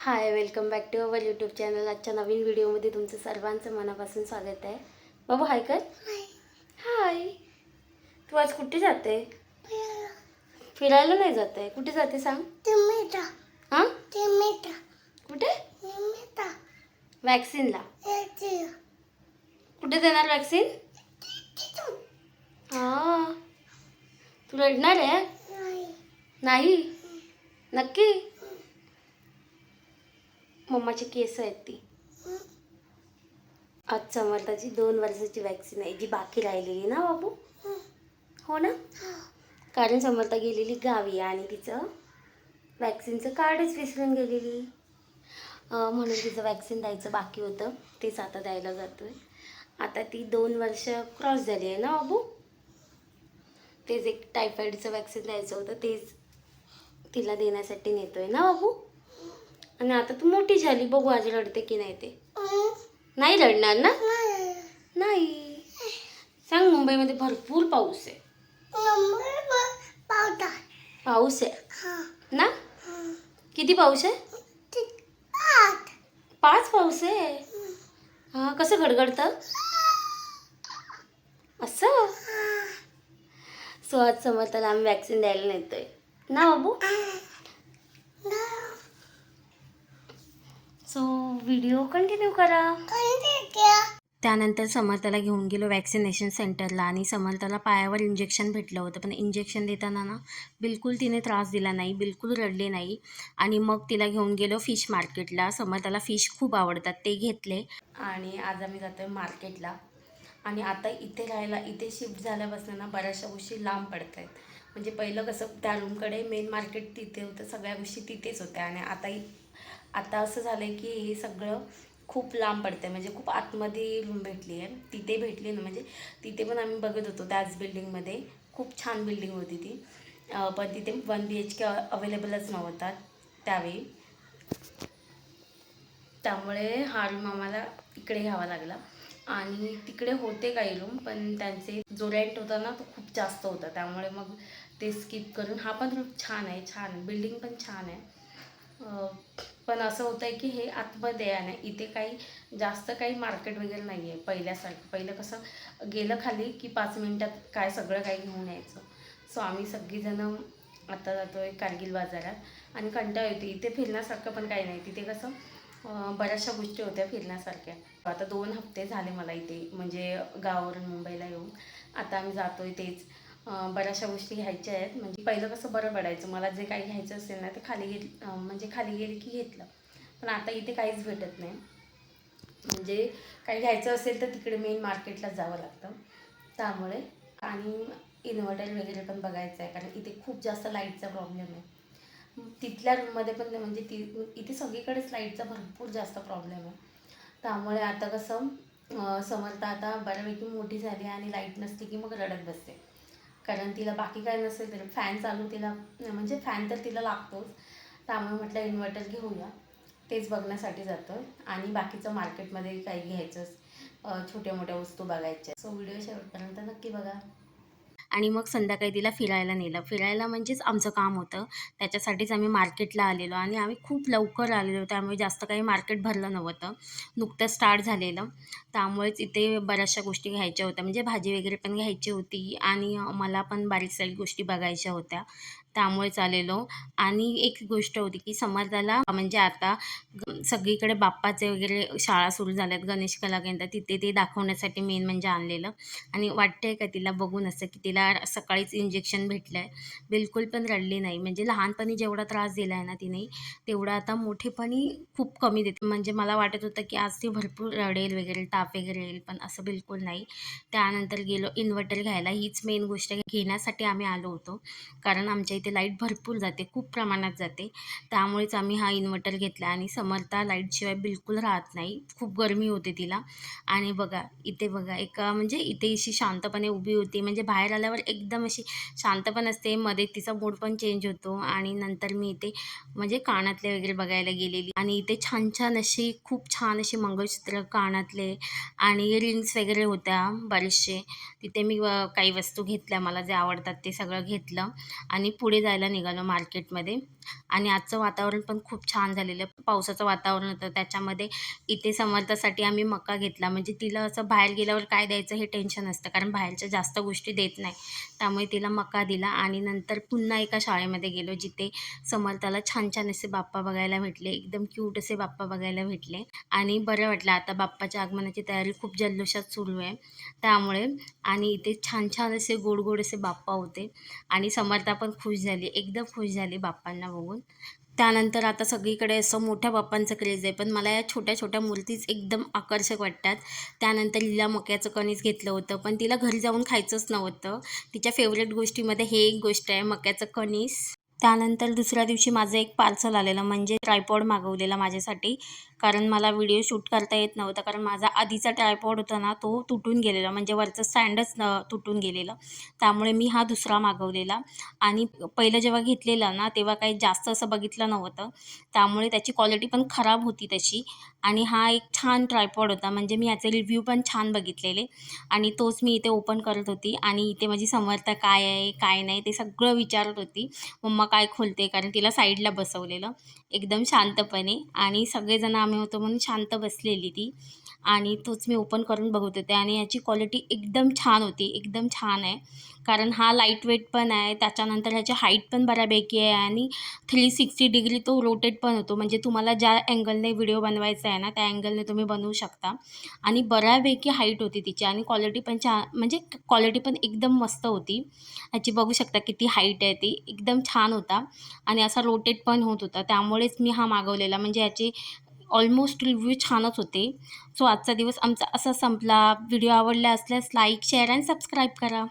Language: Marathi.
High, welcome back to our YouTube channel. आजच्या नवीन व्हिडिओमध्ये तुमचं सर्वांचं मनापासून स्वागत आहे. बाबू हाय कर. हाय. तू आज कुठे जाते? फिरायला नाही जाते. कुठे जाते सांग? हां कुठे? वॅक्सिनला. कुठे देणार वॅक्सिन? हां. तू रडणार आहे? नाही. नक्की? मम्माची केस आहेत ती. आज समर्थाची 2 वर्षाची वॅक्सिन आहे जी बाकी राहिलेली ना बाबू. हो ना. कारण समर्था गेलेली गावी आणि तिचं वॅक्सिनचं कार्डच विसरून गेलेली. म्हणून तिचं वॅक्सिन द्यायचं बाकी होतं. तेच आता द्यायला जातो आहे. आता ती 2 वर्ष क्रॉस झाली आहे ना बाबू. तेच एक टायफॉईडचं वॅक्सिन द्यायचं होतं, तेच तिला देण्यासाठी नेतो आहे ना बाबू. आणि आता तू मोठी झाली, बघू आज रडते की नाही ते. नाही रडणार ना? नाही. सांग, मुंबईमध्ये भरपूर पाऊस आहे. पाऊस आहे ना? किती पाऊस आहे? 5 पाऊस आहे. हां, कसं गडगडतं असं. सो आज समर्थाला आम्ही वॅक्सिन द्यायला नेतोय ना बाबू. सो व्हिडिओ कंटिन्यू करा. त्यानंतर समर्थाला घेऊन गेलो वॅक्सिनेशन सेंटरला आणि समर्थाला पायावर इंजेक्शन भेटलं होतं. पण इंजेक्शन देताना ना बिलकुल तिने त्रास दिला नाही, बिलकुल रडले नाही. आणि मग तिला घेऊन गेलो फिश मार्केटला. समर्थाला फिश खूप आवडतात, ते घेतले. आणि आज आम्ही जातो आहे मार्केटला. आणि आता इथे राहायला, इथे शिफ्ट झाल्यापासून ना बऱ्याचशा गोष्टी लांब पडत आहेत. म्हणजे पहिलं कसं त्या रूमकडे मेन मार्केट तिथे होतं, सगळ्या गोष्टी तिथेच होत्या. आणि आता असं झालं आहे की हे सगळं खूप लांब पडतं आहे. म्हणजे खूप आतमध्ये रूम भेटली आहे. तिथे भेटली ना, म्हणजे तिथे पण आम्ही बघत होतो त्याच बिल्डिंगमध्ये. खूप छान बिल्डिंग होती ती. पण तिथे 1 BHK अवेलेबलच नव्हता त्यावेळी. त्यामुळे हा रूम आम्हाला इकडे घ्यावा लागला. आणि तिकडे होते काही रूम, पण त्यांचे जो रेंट होता ना तो खूप जास्त होता. त्यामुळे मग ते स्किप करून हा पण रूम छान आहे, छान बिल्डिंग पण छान आहे. पण असं होतं आहे की हे आतमध्ये आहे. आणि इथे जास्त काही मार्केट वगैरे नाही आहे पहिल्यासारखं. पहिलं कसं गेलं खाली की 5 मिनटात काय सगळं काही घेऊन यायचं. सो आम्ही सगळीजणं आता जातो आहे कारगिल बाजारात. आणि कंटाळा येतो. इथे फिरण्यासारखं पण काही नाही. तिथे कसं बऱ्याचशा गोष्टी होत्या फिरण्यासारख्या. आता 2 हफ्ते झाले मला इथे, म्हणजे गावावरून मुंबईला येऊन. आता आम्ही जातो आहे तेच. बऱ्याचशा गोष्टी घ्यायच्या आहेत. म्हणजे पहिलं कसं बरं पडायचं, मला जे काही घ्यायचं असेल ना ते म्हणजे खाली गेले की घेतलं. पण आता इथे काहीच भेटत नाही. म्हणजे काही घ्यायचं असेल तर तिकडे मेन मार्केटला जावं लागतं. त्यामुळे आणि इन्व्हर्टर वगैरे पण बघायचं आहे, कारण इथे खूप जास्त लाईटचा प्रॉब्लेम आहे. तिथल्या रूममध्ये पण म्हणजे इथे सगळीकडेच लाईटचा भरपूर जास्त प्रॉब्लेम आहे. त्यामुळे आता कसं समर्थ आता बऱ्यापैकी मोठी झाली आणि लाईट नसली की मग रडत बसते. कारण तिला बाकी काय नसेल तरी फॅन चालू तिला, म्हणजे फॅन तर तिला लागतोच. त्यामुळे म्हटलं इन्व्हर्टर घेऊया, तेच बघण्यासाठी जातो आहे. आणि बाकीचं मार्केटमध्ये काही घ्यायचं, छोट्या मोठ्या वस्तू बघायच्या. सो व्हिडिओ शेवटपर्यंत नक्की बघा. आणि मग संध्याकाळी तिला फिरायला नेलं. फिरायला म्हणजेच आमचं काम होतं, त्याच्यासाठीच आम्ही मार्केटला आलेलो. आणि आम्ही खूप लवकर आलेलो, त्यामुळे जास्त काही मार्केट भरलं नव्हतं, नुकतं स्टार्ट झालेलं. त्यामुळेच इथे बऱ्याचशा गोष्टी घ्यायच्या होत्या, म्हणजे भाजी वगैरे पण घ्यायची होती. आणि मला पण बारीक सारीक गोष्टी बघायच्या होत्या, त्यामुळेच आलेलो. आणि एक गोष्ट होती की समर्थाला म्हणजे आता सगळीकडे बाप्पाचे वगैरे शाळा सुरू झाल्यात, गणेश कला केंद्र, तिथे ते दाखवण्यासाठी मेन म्हणजे आणलेलं. आणि वाटतंय का तिला बघून असं की तिला सकाळीच इंजेक्शन भेटलं आहे. बिलकुल पण रडली नाही. म्हणजे लहानपणी जेवढा त्रास दिला आहे ना तिने, तेवढा आता मोठेपणी खूप कमी देते. म्हणजे मला वाटत होतं की आज ती भरपूर रडेल वगैरे, ताप वगैरे येईल, पण असं बिलकुल नाही. त्यानंतर गेलो इन्व्हर्टर घ्यायला. हीच मेन गोष्ट घेण्यासाठी आम्ही आलो होतो, कारण आमच्या इथे लाईट भरपूर जाते, खूप प्रमाणात जाते. त्यामुळेच आम्ही हा इन्व्हर्टर घेतला. आणि समर्थ समर्था लाईटशिवाय बिलकुल राहत नाही. खूप गरमी होते तिला. आणि बघा, इथे बघा एका म्हणजे इथे अशी शांतपणे उभी होती. म्हणजे बाहेर आल्यावर एकदम अशी शांत पण असते, मध्ये तिचा मूड पण चेंज होतो. आणि नंतर मी इथे म्हणजे कानातले वगैरे बघायला गेलेली आणि इथे छान-छान अशी खूप छान अशी मंगळसूत्र, कानातले आणि रिंग्स वगैरे होत्या बरेचसे. तिथे मी काही वस्तू घेतल्या मला जे आवडतात ते सगळं घेतलं आणि पुढे जायला निघालो मार्केटमध्ये. आणि आजचं वातावरण पण खूप छान झालेलं. पावसाचं वातावरण होतं. त्याच्यामध्ये इथे समर्थासाठी आम्ही मका घेतला. म्हणजे तिला असं बाहेर गेल्यावर काय द्यायचं हे टेन्शन असतं, कारण बाहेरच्या जास्त गोष्टी देत नाही. त्यामुळे तिला मका दिला आणि नंतर पुन्हा एका शाळेमध्ये गेलो, जिथे समर्थाला छान-छान असे बाप्पा बघायला भेटले. एकदम क्यूट असे बाप्पा बघायला भेटले आणि बरं वाटलं. आता बाप्पाच्या आगमनाची तयारी खूप जल्लोषात सुरू आहे. त्यामुळे आणि इथे छान-छान असे गोड-गोड असे बाप्पा होते आणि समर्था पण खुश झाली, एकदम खुश झाली बाप्पांना बघून. त्यानंतर आता सगळीकडे असं मोठ्या बाप्पांचं क्रेज आहे, पण मला या छोट्या-छोट्या मूर्तीच एकदम आकर्षक वाटतात. त्यानंतर हिला मक्याचं कणीस घेतलं होतं, पण तिला घरी जाऊन खायचंच नव्हतं. तिच्या फेव्हरेट गोष्टीमध्ये हे एक गोष्ट आहे मक्याचं कणीस. त्यानंतर दुसऱ्या दिवशी माझं एक पार्सल आलेलं, म्हणजे ट्रायपॉड मागवलेला माझ्यासाठी. कारण मला व्हिडिओ शूट करता येत नव्हता, कारण माझा आधीचा ट्रायपॉड होता ना, तो तुटून गेलेला, म्हणजे वरचं स्टँडच तुटून गेलेलं. त्यामुळे मी हा दुसरा मागवलेला आणि पहिलं जेव्हा घेतलेलं ना, तेव्हा काही जास्त असं बघितलं नव्हतं. त्यामुळे त्याची क्वालिटी पण खराब होती तशी. आणि हा एक छान ट्रायपॉड होता, म्हणजे मी याचे रिव्ह्यू पण छान बघितलेले आणि तोच मी इथे ओपन करत होती आणि इथे माझी समर्था काय आहे, काय नाही ते सगळं विचारत होती. मम्मा काय खोलते, कारण तिला साईडला बसवलेलं एकदम शांतपणे आणि सगळेजण आम्ही होतो म्हणून शांत बसलेली ती. आणि तोच मी ओपन करून बघत होते आणि याची क्वालिटी एकदम छान होती, एकदम छान आहे. कारण हा लाईट वेट पण आहे, त्याच्यानंतर ह्याची हाईट पण बऱ्यापैकी आहे आणि 360 डिग्री तो रोटेट पण होतो. म्हणजे तुम्हाला ज्या अँगलने व्हिडिओ बनवायचा आहे ना, त्या अँगलने तुम्ही बनवू शकता. आणि बऱ्यापैकी हाईट होती तिची आणि क्वालिटी पण म्हणजे क्वालिटी पण एकदम मस्त होती. ह्याची बघू शकता किती हाईट आहे ती, एकदम छान होता आणि असा रोटेट पण होत होता. त्यामुळेच मी हा मागवलेला. म्हणजे याचे ऑलमोस्ट रिव्ह्यू छानच होते. सो आजचा दिवस आमचा असा संपला. व्हिडिओ आवडला असल्यास लाईक, शेअर आणि सबस्क्राईब करा.